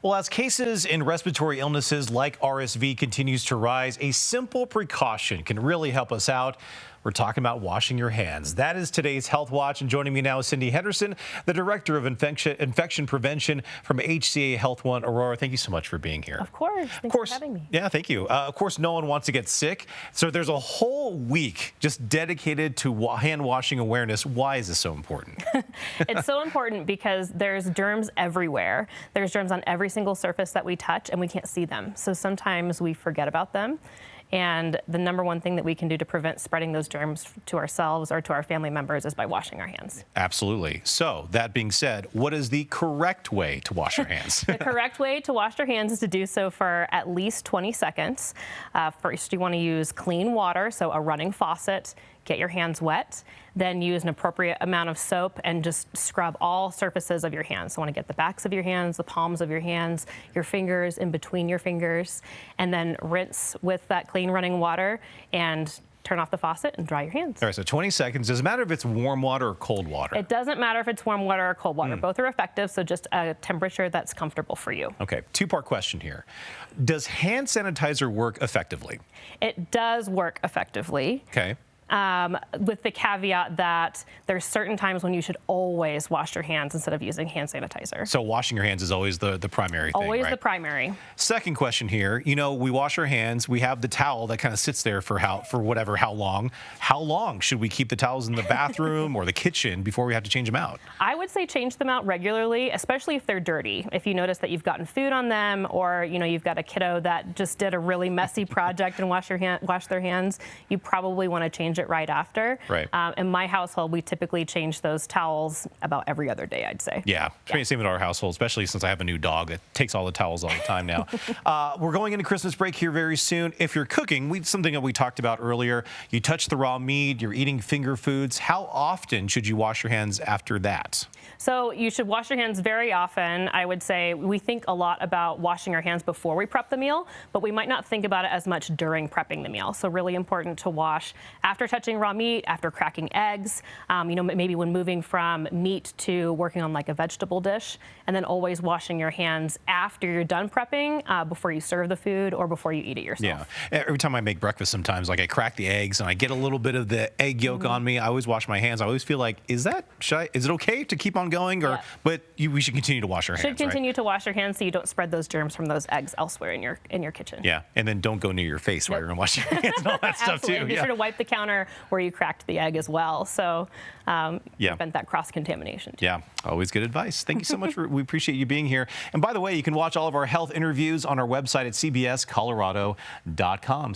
Well, as cases in respiratory illnesses like RSV continues to rise, a simple precaution can really help us out. We're talking about washing your hands. That is today's Health Watch. And joining me now is Cindy Henderson, the Director of Infection Prevention from HCA HealthOne Aurora. Thank you so much for being here. Of course. Thanks for having me. Yeah, thank you. Of course, no one wants to get sick. So there's a whole week just dedicated to hand washing awareness. Why is this so important? It's so important because there's germs everywhere. There's germs on every single surface that we touch, and we can't see them. So sometimes we forget about them. And the number one thing that we can do to prevent spreading those germs to ourselves or to our family members is by washing our hands. Absolutely. So that being said, what is the correct way to wash your hands? The correct way to wash your hands is to do so for at least 20 seconds. First, you want to use clean water, so a running faucet. Get your hands wet, then use an appropriate amount of soap and just scrub all surfaces of your hands. So you want to get the backs of your hands, the palms of your hands, your fingers, in between your fingers, and then rinse with that clean running water and turn off the faucet and dry your hands. All right, so 20 seconds. Does it matter if it's warm water or cold water? It doesn't matter if it's warm water or cold water. Both are effective, so just a temperature that's comfortable for you. Okay, two-part question here. Does hand sanitizer work effectively? It does work effectively. Okay. With the caveat that there's certain times when you should always wash your hands instead of using hand sanitizer. So washing your hands is always the primary thing, Always right? the primary. Second question here, you know, we wash our hands, we have the towel that kind of sits there for how long? How long should we keep the towels in the bathroom or the kitchen before we have to change them out? I would say change them out regularly, especially if they're dirty. If you notice that you've gotten food on them, or you've got a kiddo that just did a really messy project and wash their hands, you probably want to change it right after. Right. In my household, we typically change those towels about every other day, I'd say. Yeah, same in our household, especially since I have a new dog that takes all the towels all the time now. We're going into Christmas break here very soon. If you're cooking, something that we talked about earlier, you touch the raw meat, you're eating finger foods. How often should you wash your hands after that? So you should wash your hands very often. I would say we think a lot about washing our hands before we prep the meal, but we might not think about it as much during prepping the meal. So really important to wash after touching raw meat, after cracking eggs, maybe when moving from meat to working on like a vegetable dish, and then always washing your hands after you're done prepping, before you serve the food or before you eat it yourself. Yeah, every time I make breakfast sometimes, like I crack the eggs and I get a little bit of the egg yolk on me, I always wash my hands. I always feel like, is it okay to keep on going? Or, but we should continue to wash our hands, Should continue to wash your hands so you don't spread those germs from those eggs elsewhere in your kitchen. Yeah, and then don't go near your face while you're washing your hands and all that stuff too. Be sure to wipe the counter where you cracked the egg as well. So prevent that cross-contamination too. Yeah, always good advice. Thank you so much. We appreciate you being here. And by the way, you can watch all of our health interviews on our website at cbscolorado.com.